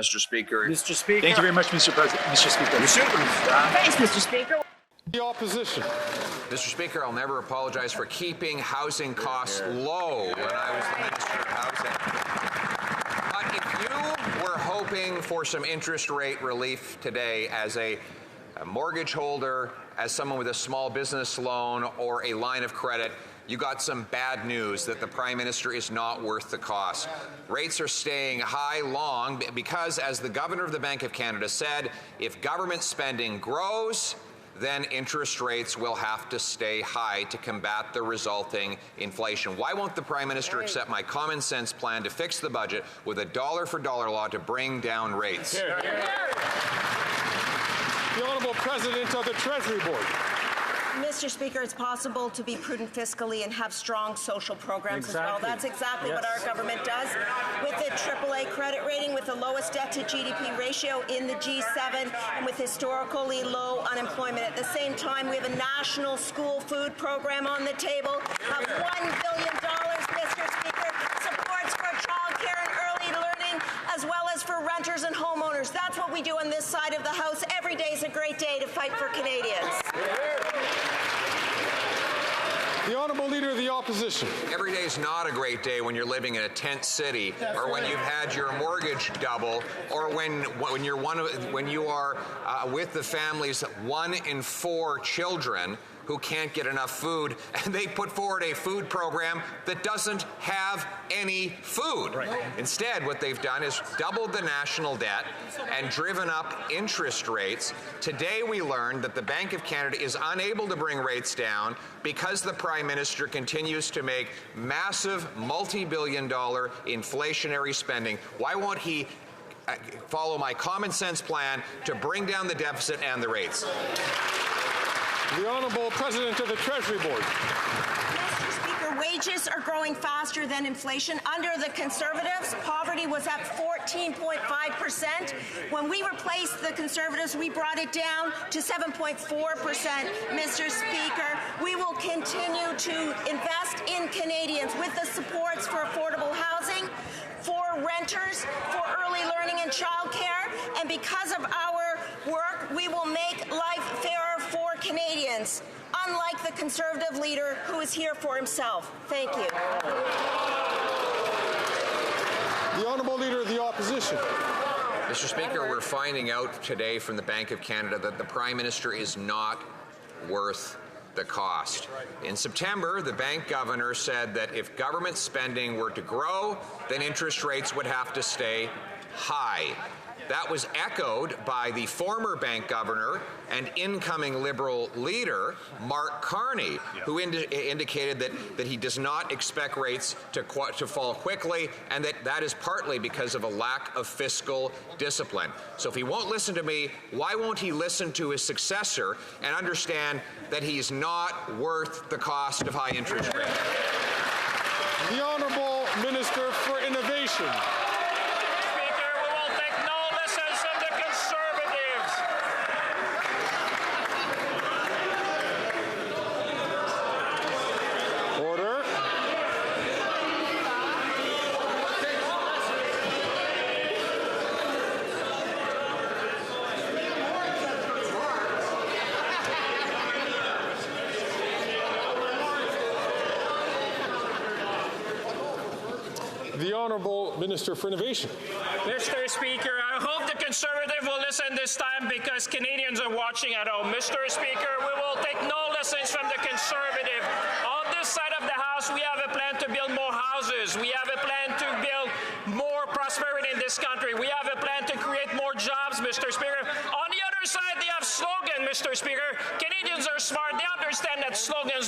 Mr. Speaker. Mr. Speaker. Thank you very much, Mr. President. Mr. Speaker. Thanks, Mr. Speaker. The opposition. Mr. Speaker, I'll never apologize for keeping housing costs low when I was the Minister of Housing. But if you were hoping for some interest rate relief today as a mortgage holder, as someone with a small business loan or a line of credit, you got some bad news that the Prime Minister is not worth the cost. Rates are staying high long because, as the Governor of the Bank of Canada said, if government spending grows, then interest rates will have to stay high to combat the resulting inflation. Why won't the Prime Minister accept my common sense plan to fix the budget with a dollar-for-dollar law to bring down rates? The Honourable President of the Treasury Board. Mr. Speaker, it's possible to be prudent fiscally and have strong social programs as well. That's exactly what our government does. With a AAA credit rating, with the lowest debt-to-GDP ratio in the G7, and with historically low unemployment. At the same time, we have a national school food program on the table of $1 billion, Mr. Speaker, supports for childcare and early learning, as well as for renters and homeowners. That's what we do on this side of the House. Every day is a great day to fight for Canadians. The Honourable Leader of the Opposition. Every day is not a great day when you're living in a tent city, or when you've had your mortgage double, or when you are with the families 1 in 4 children who can't get enough food, and they put forward a food program that doesn't have any food. Right. Instead, what they've done is doubled the national debt and driven up interest rates. Today we learned that the Bank of Canada is unable to bring rates down because the Prime Minister continues to make massive multi-billion-dollar inflationary spending. Why won't he follow my common sense plan to bring down the deficit and the rates? The Honourable President of the Treasury Board. Mr. Speaker, wages are growing faster than inflation. Under the Conservatives, poverty was at 14.5%. When we replaced the Conservatives, we brought it down to 7.4%. Mr. Speaker, we will continue to invest in Canadians with the supports for affordable housing, for renters, for early learning and childcare, and because of our work, we will make life fairer for Canadians, unlike the Conservative leader who is here for himself. Thank you. The Honourable Leader of the Opposition. Mr. Speaker, we're finding out today from the Bank of Canada that the Prime Minister is not worth the cost. In September, the bank governor said that if government spending were to grow, then interest rates would have to stay high. That was echoed by the former bank governor and incoming Liberal leader, Mark Carney, who indicated that he does not expect rates to fall quickly, and that is partly because of a lack of fiscal discipline. So if he won't listen to me, why won't he listen to his successor and understand that he's not worth the cost of high interest rates? The Honourable Minister for Innovation. The Honourable Minister for Innovation. Mr. Speaker, I hope the Conservative will listen this time because Canadians are watching at home. Mr. Speaker, we will take no lessons from the Conservative. On this side of the House, we have a plan to build more houses. We have a plan to build more prosperity in this country. We have a plan to create more jobs, Mr. Speaker. On the other side, they have slogan, Mr. Speaker. Canadians are smart. They understand that slogan